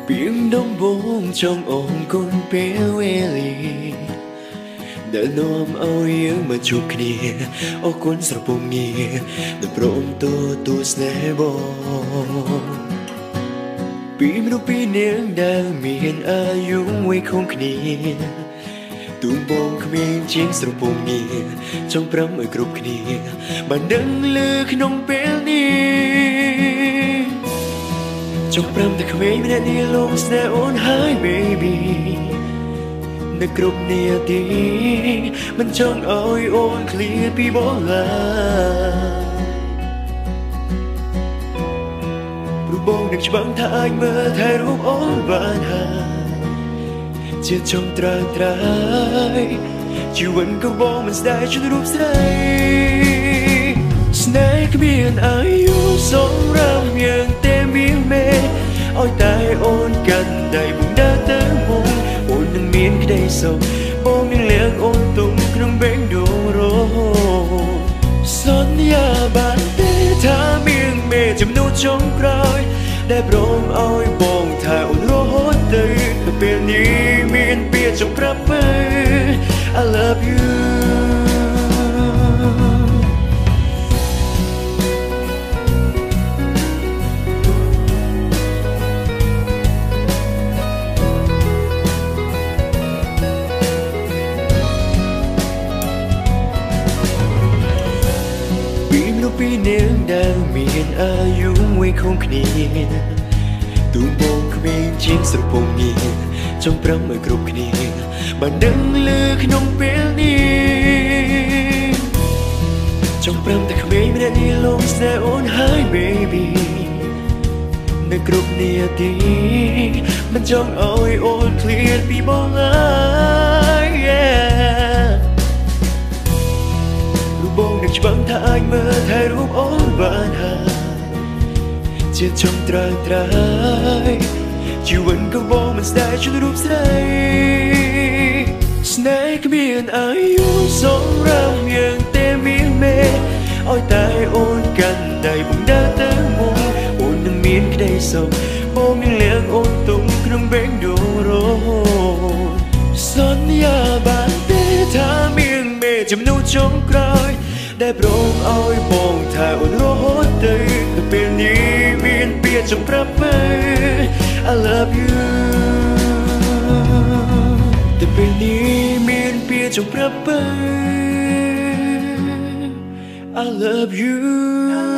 biển đông bốn trong ôm con bé Ellie đã nom ao yêu mà chụp kia ô cuốn sập bông nghe đã pronto tu snebo biển đông biển nương đang miền ayu quay không kia tu bông khmien chiến sập bông nghe trong pram ở group kia bạn đứng lư nông bé đi trong pram ta khmien mình đi long sne on high babyนึกกรุบเนียดีมันจ้องเอาโอนเคลียร์ปีโบลารูปบงนึกจะบังทายเมื่อถ่ายรูปโอนบานหาเจ็ดจงตราตรายชีวันก็บอกมันได้ชุดรูปใสสไนค์เมียนอายุสองรำยังเต็มวิ่งเมย์อ้อยตายโอนกันได้บุญได้เติมบุญនឹងមានក្តីសុខបងនឹងលៀងអូនទុំក្នុងបេងដូរ៉ូសន្យាបានទេថាមានមេចំណូលចុងក្រោយដែលព្រមឲ្យបងថាអូនរហូតទៅពេលនេះមានពាក្យចង់ប្រាប់ទៅ I love youปีเนียงดังมีเห็นอายุไว้คงគ្នាទូបងគ្មានជាងស្រពងងារចង់ប្រំឲ្យគ្រប់គ្នាបានដឹងលើក្នុងពេលនេះចង់ប្រំតែគ្មានម្នាក់នេះលងស្នេហ៍អូនហើយ baby នៅគ្រប់នាទីមិនចង់ឲ្យអូនឃ្លាតពីបងឡើយ បងនឹងច្បាំងថាអាចមើលថែរូបអូនបានហើយជាចង់ត្រាត្រៃជីវិតក៏បងមិនស្ដាយជួយរូបស្រីស្នេហ៍គ្មានអាយុសម្រាប់យ៉ាងតែមានមេឲ្យតែអូនកាន់ដៃបងដើរទៅមុខអូននឹងមានក្តីសុខបងនឹងលៀងអូនទុំក្នុងបេងដូរ៉ូសន្យាបានទេថាមានមេចំណូលចុងក្រោយได้โปรดเอาបងថាអូនរហូតទៅពេលនេះមានពាក្យចង់ប្រាប់ទៅ I love you តែពេលនេះមានពាក្យចង់ប្រាប់ទៅ I love you